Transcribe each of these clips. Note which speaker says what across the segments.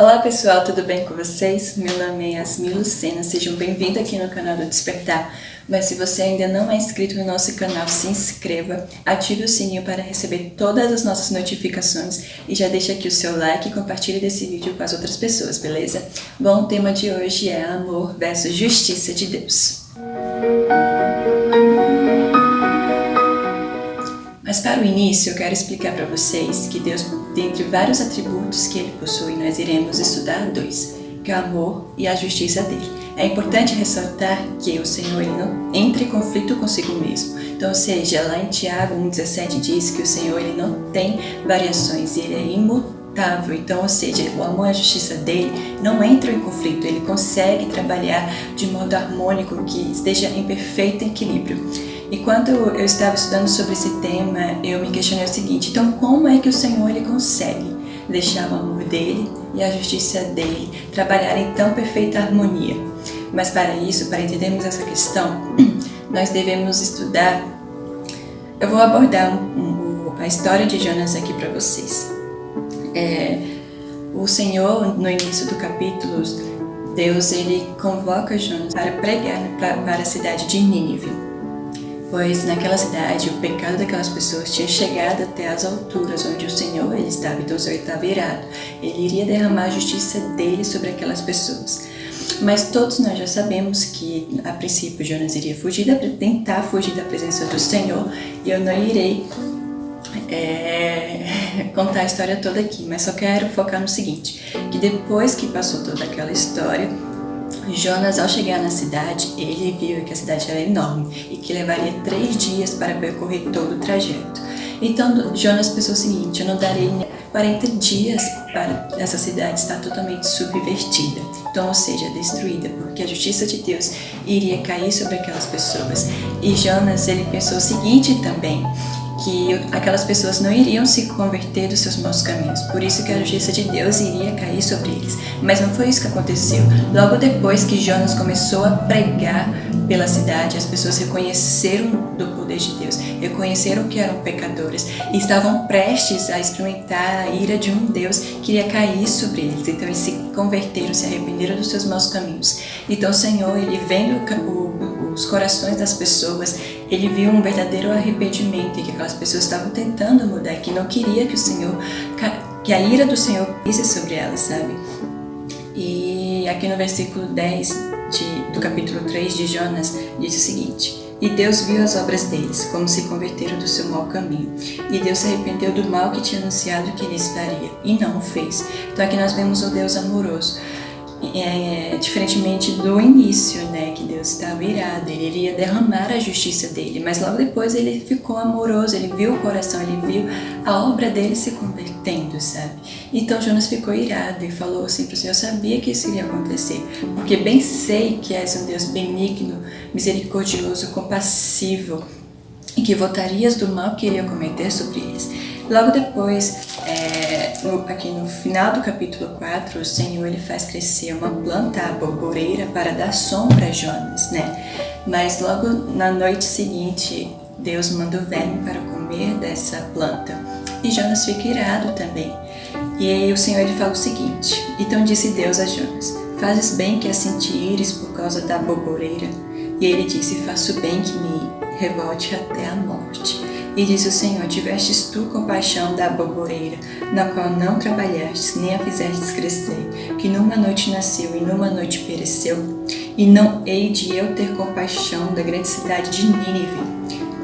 Speaker 1: Olá pessoal, tudo bem com vocês? Meu nome é Yasmin Lucena, sejam bem-vindos aqui no canal do Despertar. Mas se você ainda não é inscrito no nosso canal, se inscreva, ative o sininho para receber todas as nossas notificações e já deixa aqui o seu like e compartilhe desse vídeo com as outras pessoas, beleza? Bom, o tema de hoje é amor versus justiça de Deus. Mas para o início, eu quero explicar para vocês que Deus, dentre vários atributos que Ele possui, nós iremos estudar dois, que é o amor e a justiça dele. É importante ressaltar que o Senhor ele não entra em conflito consigo mesmo. Então, ou seja, lá em Tiago 1,17 diz que o Senhor ele não tem variações, ele é imutável. Então, ou seja, o amor e a justiça dele não entram em conflito, ele consegue trabalhar de modo harmônico, que esteja em perfeito equilíbrio. E quando eu estava estudando sobre esse tema, eu me questionei o seguinte: então como é que o Senhor ele consegue deixar o amor dele e a justiça dele trabalharem em tão perfeita harmonia? Mas para isso, para entendermos essa questão, nós devemos estudar. Eu vou abordar a história de Jonas aqui para vocês. O Senhor, no início do capítulo, Deus ele convoca Jonas para pregar para a cidade de Nínive. Pois naquela cidade o pecado daquelas pessoas tinha chegado até as alturas onde o Senhor ele estava. Então o Senhor estava irado. Ele iria derramar a justiça dele sobre aquelas pessoas. Mas todos nós já sabemos que a princípio Jonas iria tentar fugir da presença do Senhor. E eu não irei contar a história toda aqui, mas só quero focar no seguinte: que depois que passou toda aquela história, Jonas, ao chegar na cidade, ele viu que a cidade era enorme e que levaria 3 dias para percorrer todo o trajeto. Então Jonas pensou o seguinte: eu não darei 40 dias para essa cidade estar totalmente subvertida, então, ou seja, destruída, porque a justiça de Deus iria cair sobre aquelas pessoas. E Jonas, ele pensou o seguinte também: que aquelas pessoas não iriam se converter dos seus maus caminhos, por isso que a justiça de Deus iria cair sobre eles. Mas não foi isso que aconteceu. Logo depois que Jonas começou a pregar pela cidade, as pessoas reconheceram do poder de Deus, reconheceram que eram pecadores e estavam prestes a experimentar a ira de um Deus que iria cair sobre eles. Então eles se converteram, se arrependeram dos seus maus caminhos. Então o Senhor, ele vendo os corações das pessoas, ele viu um verdadeiro arrependimento e que aquelas pessoas estavam tentando mudar, que não queria que o Senhor, que a ira do Senhor caísse sobre elas, sabe? E aqui no versículo 10 do capítulo 3 de Jonas diz o seguinte: e Deus viu as obras deles, como se converteram do seu mau caminho. E Deus se arrependeu do mal que tinha anunciado que lhes faria, e não o fez. Então aqui nós vemos o Deus amoroso. Diferentemente do início, né, que Deus estava irado, ele iria derramar a justiça dele, mas logo depois ele ficou amoroso, ele viu o coração, ele viu a obra dele se convertendo, sabe? Então Jonas ficou irado e falou assim para o Senhor: eu sabia que isso iria acontecer, porque bem sei que és um Deus benigno, misericordioso, compassivo, e que voltarias do mal que iria cometer sobre eles. Logo depois, aqui no final do capítulo 4, o Senhor ele faz crescer uma planta aboboreira para dar sombra a Jonas, né? Mas logo na noite seguinte, Deus manda o verme para comer dessa planta. E Jonas fica irado também. E aí o Senhor ele fala o seguinte: então disse Deus a Jonas: fazes bem que assim te ires por causa da aboboreira? E ele disse: faço bem que me revolte até a morte. E disse o Senhor: tivestes tu compaixão da aboboreira, na qual não trabalhastes, nem a fizestes crescer, que numa noite nasceu e numa noite pereceu? E não hei de eu ter compaixão da grande cidade de Nínive,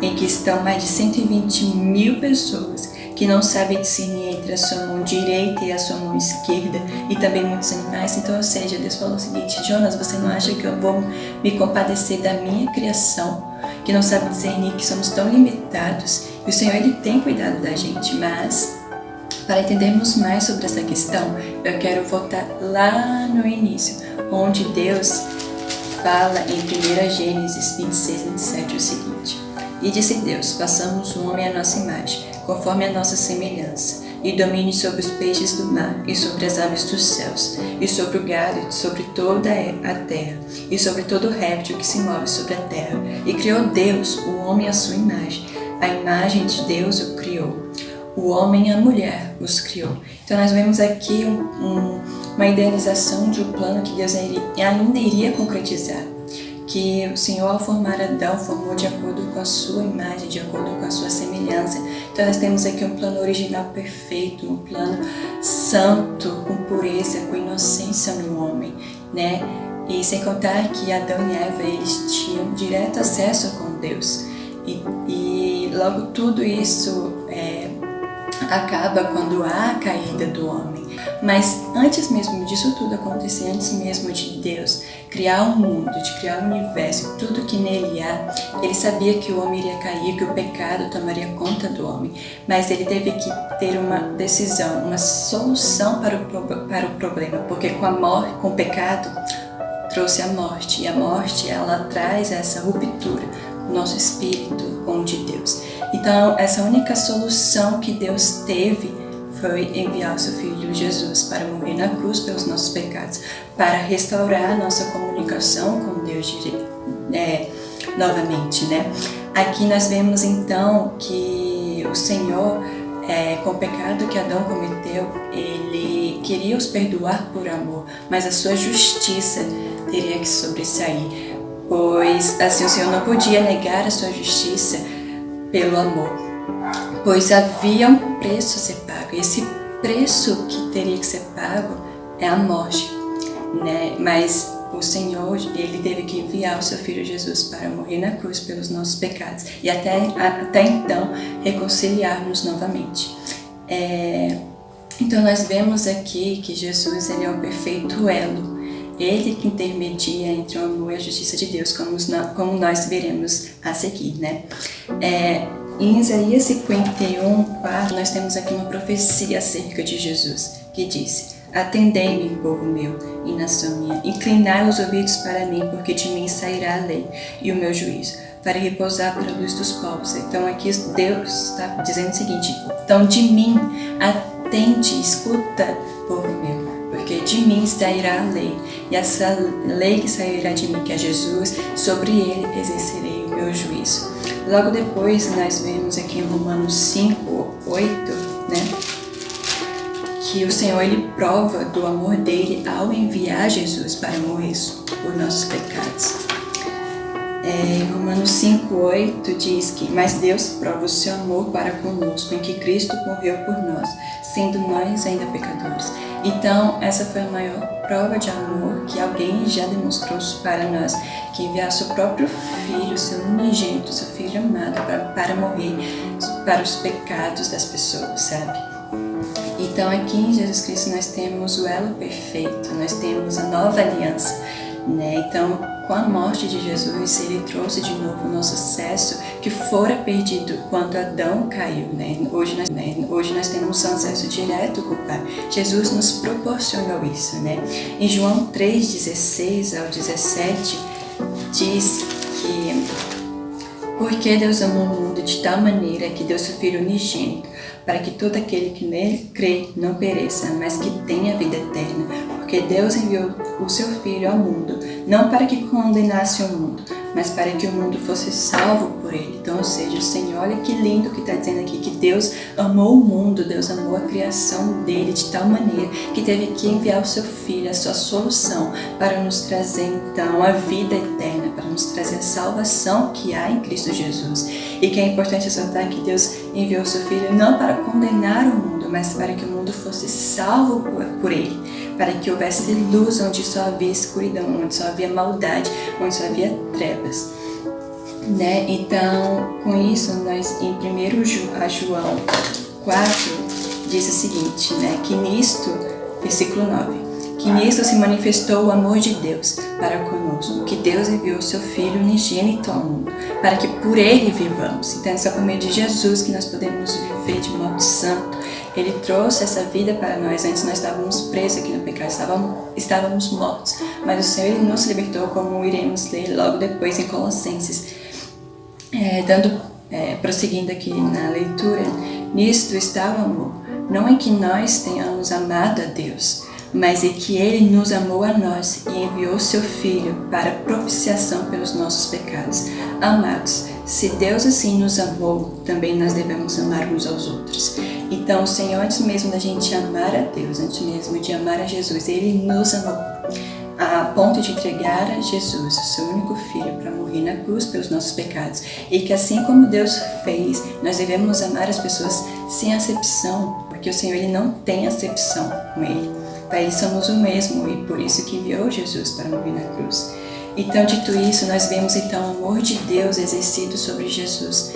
Speaker 1: em que estão mais de 120.000 pessoas, que não sabem discernir entre a sua mão direita e a sua mão esquerda, e também muitos animais. Então, ou seja, Deus falou o seguinte: Jonas, você não acha que eu vou me compadecer da minha criação, que não sabe discernir, que somos tão limitados? E o Senhor ele tem cuidado da gente. Mas para entendermos mais sobre essa questão, eu quero voltar lá no início, onde Deus fala em 1 Gênesis 26, 27 o seguinte: e disse Deus: façamos o homem à nossa imagem, conforme a nossa semelhança, e domine sobre os peixes do mar, e sobre as aves dos céus, e sobre o gado, e sobre toda a terra, e sobre todo réptil que se move sobre a terra. E criou Deus o homem à sua imagem, a imagem de Deus o criou, o homem e a mulher os criou. Então nós vemos aqui uma idealização de um plano que Deus ainda iria concretizar. Que o Senhor, ao formar Adão, formou de acordo com a sua imagem, de acordo com a sua semelhança. Então nós temos aqui um plano original perfeito, um plano santo, com pureza, com inocência no homem, né? E sem contar que Adão e Eva, eles tinham direto acesso com Deus. E logo tudo isso acaba quando há a caída do homem. Mas antes mesmo disso tudo acontecer, antes mesmo de Deus criar o mundo, de criar o universo, tudo que nele há, ele sabia que o homem iria cair, que o pecado tomaria conta do homem. Mas ele teve que ter uma decisão, uma solução para o problema, porque com o pecado trouxe a morte, e a morte, ela traz essa ruptura com o nosso espírito com o de Deus. Então, essa única solução que Deus teve foi enviar o seu Filho Jesus para morrer na cruz pelos nossos pecados, para restaurar a nossa comunicação com Deus novamente, né? Aqui nós vemos então que o Senhor, com o pecado que Adão cometeu, ele queria os perdoar por amor, mas a sua justiça teria que sobressair, pois assim o Senhor não podia negar a sua justiça pelo amor, pois havia um preço a ser pago, e esse preço que teria que ser pago é a morte, né? Mas o Senhor, ele teve que enviar o seu Filho Jesus para morrer na cruz pelos nossos pecados e até então reconciliar-nos novamente. Então nós vemos aqui que Jesus, ele é o perfeito elo, ele que intermedia entre o amor e a justiça de Deus, como nós veremos a seguir, né? Em Isaías 51:4, nós temos aqui uma profecia acerca de Jesus, que diz: Atendei-me, povo meu, e nação minha, inclinai os ouvidos para mim, porque de mim sairá a lei e o meu juízo, para repousar para a luz dos povos. Então aqui Deus está dizendo o seguinte: então de mim atende, escuta, povo meu, porque de mim sairá a lei, e essa lei que sairá de mim, que é Jesus, sobre ele exercerei o meu juízo. Logo depois nós vemos aqui em Romanos 5:8, né, que o Senhor, ele prova do amor dele ao enviar Jesus para morrer por nossos pecados. Romanos 5:8 diz que: mas Deus prova o seu amor para conosco, em que Cristo morreu por nós, sendo nós ainda pecadores. Então, essa foi a maior prova de amor que alguém já demonstrou para nós, que enviasse o próprio Filho, seu unigênito, seu Filho amado, para morrer para os pecados das pessoas, sabe? Então, aqui em Jesus Cristo nós temos o elo perfeito, nós temos a nova aliança, né? Então, com a morte de Jesus, ele trouxe de novo o nosso acesso que fora perdido quando Adão caiu, né? Hoje nós temos um acesso direto com o Pai. Jesus nos proporcionou isso, né? Em João 3:16 ao 17 diz que: porque Deus amou o mundo de tal maneira que deu seu Filho unigênito, para que todo aquele que nele crê não pereça, mas que tenha vida eterna. Porque Deus enviou o seu Filho ao mundo, não para que condenasse o mundo, mas para que o mundo fosse salvo por ele. Então, ou seja, o Senhor, olha que lindo que está dizendo aqui, que Deus amou o mundo, Deus amou a criação dele de tal maneira que teve que enviar o seu Filho, a sua solução, para nos trazer então a vida eterna, para nos trazer a salvação que há em Cristo Jesus. E que é importante ressaltar que Deus enviou o seu Filho não para condenar o mundo, mas para que o mundo fosse salvo por ele, para que houvesse luz onde só havia escuridão, onde só havia maldade, onde só havia trevas, né? Então, com isso, nós em 1 João 4 diz o seguinte, né? Que nisto, versículo 9, que nisto se manifestou o amor de Deus para conosco, que Deus enviou o seu Filho unigênito ao mundo, para que por ele vivamos. Então é só por meio de Jesus que nós podemos viver de modo santo. Ele trouxe essa vida para nós. Antes nós estávamos presos aqui no pecado, estávamos mortos, mas o Senhor, ele nos libertou, como iremos ler logo depois em Colossenses. Prosseguindo aqui na leitura: nisto está o amor, não em que nós tenhamos amado a Deus, mas em que ele nos amou a nós e enviou seu Filho para propiciação pelos nossos pecados. Amados, Se Deus assim nos amou, também nós devemos amar uns aos outros. Então o Senhor, antes mesmo da gente amar a Deus, antes mesmo de amar a Jesus, Ele nos amou a ponto de entregar a Jesus, o seu único filho, para morrer na cruz pelos nossos pecados. E que assim como Deus fez, nós devemos amar as pessoas sem acepção, porque o Senhor Ele não tem acepção com Ele. Para Ele somos o mesmo e por isso que enviou Jesus para morrer na cruz. Então, dito isso, nós vemos então o amor de Deus exercido sobre Jesus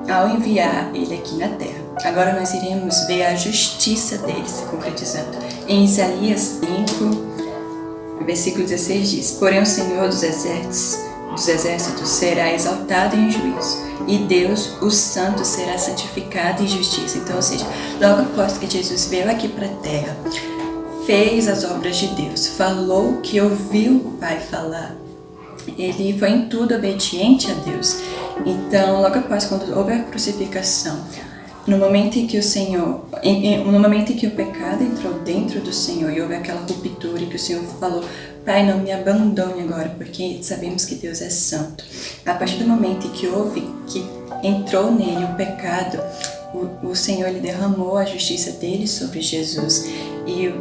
Speaker 1: ao enviar Ele aqui na terra. Agora nós iremos ver a justiça dele se concretizando. Em Isaías 5, versículo 16 diz: Porém o Senhor dos exércitos será exaltado em juízo, e Deus, o Santo, será santificado em justiça. Então, ou seja, logo após que Jesus veio aqui para a terra, fez as obras de Deus, falou o que ouviu o Pai falar, ele foi em tudo obediente a Deus. Então, logo após, quando houve a crucificação, no momento em que o Senhor, no momento em que o pecado entrou dentro do Senhor e houve aquela ruptura, e que o Senhor falou: Pai, não me abandone agora, porque sabemos que Deus é santo. A partir do momento em que entrou nele o pecado, o Senhor ele derramou a justiça dele sobre Jesus. E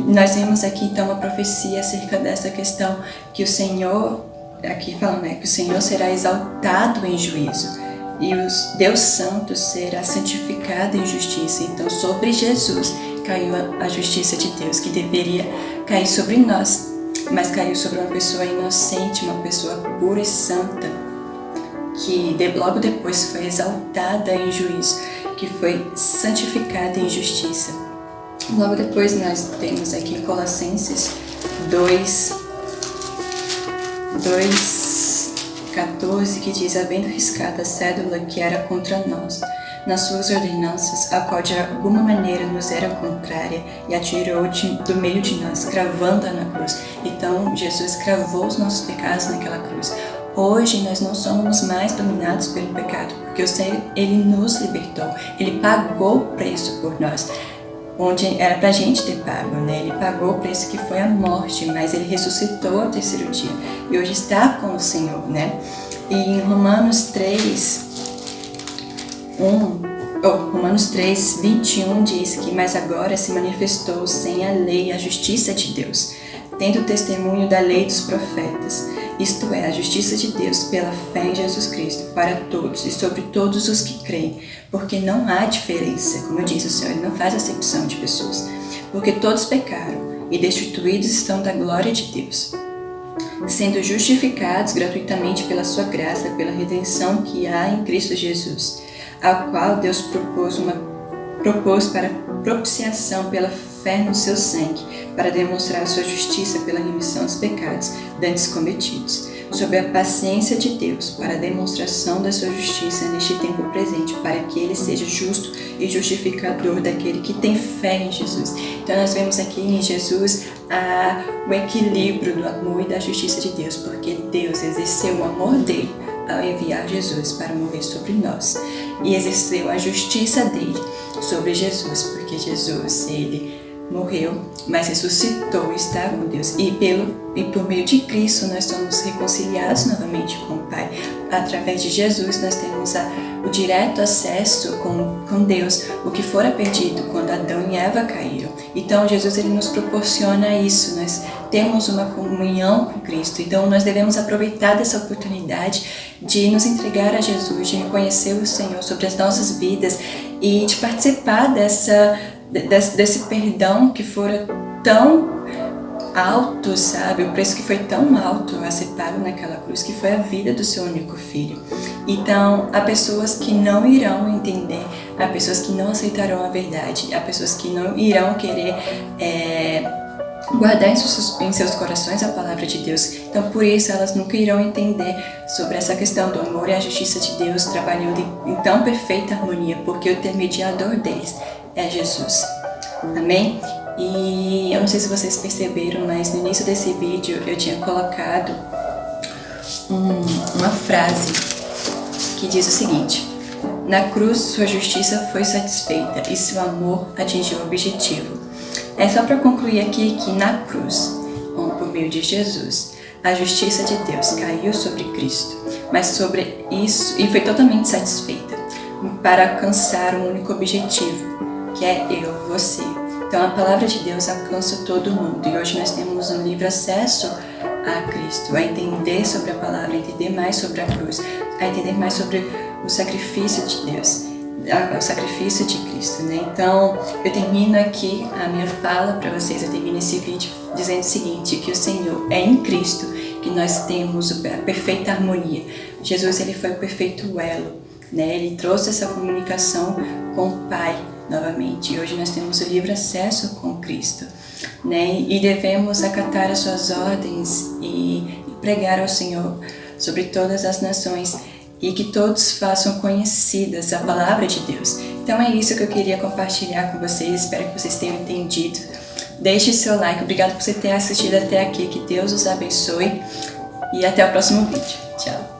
Speaker 1: nós vemos aqui então uma profecia acerca dessa questão, que o Senhor, aqui falando, que o Senhor será exaltado em juízo. E o Deus Santo será santificado em justiça. Então, sobre Jesus caiu a justiça de Deus, que deveria cair sobre nós, mas caiu sobre uma pessoa inocente, uma pessoa pura e santa, que logo depois foi exaltada em juízo, que foi santificada em justiça. Logo depois nós temos aqui Colossenses 2:14, que diz: Havendo riscado a cédula que era contra nós, nas suas ordenanças, a qual de alguma maneira nos era contrária, e a tirou do meio de nós, cravando-a na cruz. Então Jesus cravou os nossos pecados naquela cruz. Hoje nós não somos mais dominados pelo pecado, porque o Senhor ele nos libertou, Ele pagou o preço por nós, onde era pra gente ter pago, né? Ele pagou o preço que foi a morte, mas Ele ressuscitou ao terceiro dia e hoje está com o Senhor, né? E em Romanos 3:21 diz que: Mas agora se manifestou sem a lei a justiça de Deus, tendo o testemunho da lei dos profetas, isto é, a justiça de Deus pela fé em Jesus Cristo, para todos e sobre todos os que creem, porque não há diferença, como diz o Senhor, Ele não faz acepção de pessoas, porque todos pecaram e destituídos estão da glória de Deus, sendo justificados gratuitamente pela sua graça, pela redenção que há em Cristo Jesus, ao qual Deus propôs para propiciação pela fé no seu sangue, para demonstrar a sua justiça pela remissão dos pecados dantes cometidos, sob a paciência de Deus, para a demonstração da sua justiça neste tempo presente, para que Ele seja justo e justificador daquele que tem fé em Jesus. Então nós vemos aqui em Jesus o equilíbrio do amor e da justiça de Deus, porque Deus exerceu o amor dele ao enviar Jesus para morrer sobre nós, e exerceu a justiça dele sobre Jesus, porque Jesus, ele morreu, mas ressuscitou e está com Deus, e por meio de Cristo nós somos reconciliados novamente com o Pai. Através de Jesus nós temos o direto acesso com Deus, o que fora perdido quando Adão e Eva caíram. Então Jesus ele nos proporciona isso, nós temos uma comunhão com Cristo, então nós devemos aproveitar dessa oportunidade de nos entregar a Jesus, de reconhecer o Senhor sobre as nossas vidas e de participar desse perdão que fora tão alto, sabe? O preço que foi tão alto a ser pago naquela cruz, que foi a vida do seu único filho. Então, há pessoas que não irão entender, há pessoas que não aceitarão a verdade, há pessoas que não irão querer guardar em seus corações a palavra de Deus. Então, por isso, elas nunca irão entender sobre essa questão do amor e a justiça de Deus trabalhando em tão perfeita harmonia, porque o intermediador deles é Jesus. Amém? E eu não sei se vocês perceberam, mas no início desse vídeo eu tinha colocado uma frase que diz o seguinte: na cruz sua justiça foi satisfeita e seu amor atingiu o objetivo. É só para concluir aqui que na cruz, por meio de Jesus, a justiça de Deus caiu sobre Cristo. mas sobre isso, e foi totalmente satisfeita, para alcançar um único objetivo, que é eu, você. Então a palavra de Deus alcança todo mundo, e hoje nós temos um livre acesso a Cristo, a entender sobre a palavra, a entender mais sobre a cruz, a entender mais sobre o sacrifício de Deus, o sacrifício de Cristo, né? Então eu termino aqui a minha fala para vocês, eu termino esse vídeo dizendo o seguinte, que o Senhor é em Cristo que nós temos a perfeita harmonia. Jesus, ele foi o perfeito elo, né? Ele trouxe essa comunicação com o Pai novamente, e hoje nós temos o livre acesso com Cristo, né? E devemos acatar as suas ordens e pregar ao Senhor sobre todas as nações, e que todos façam conhecidas a palavra de Deus. Então é isso que eu queria compartilhar com vocês, espero que vocês tenham entendido. Deixe seu like, obrigado por você ter assistido até aqui, que Deus os abençoe e até o próximo vídeo. Tchau!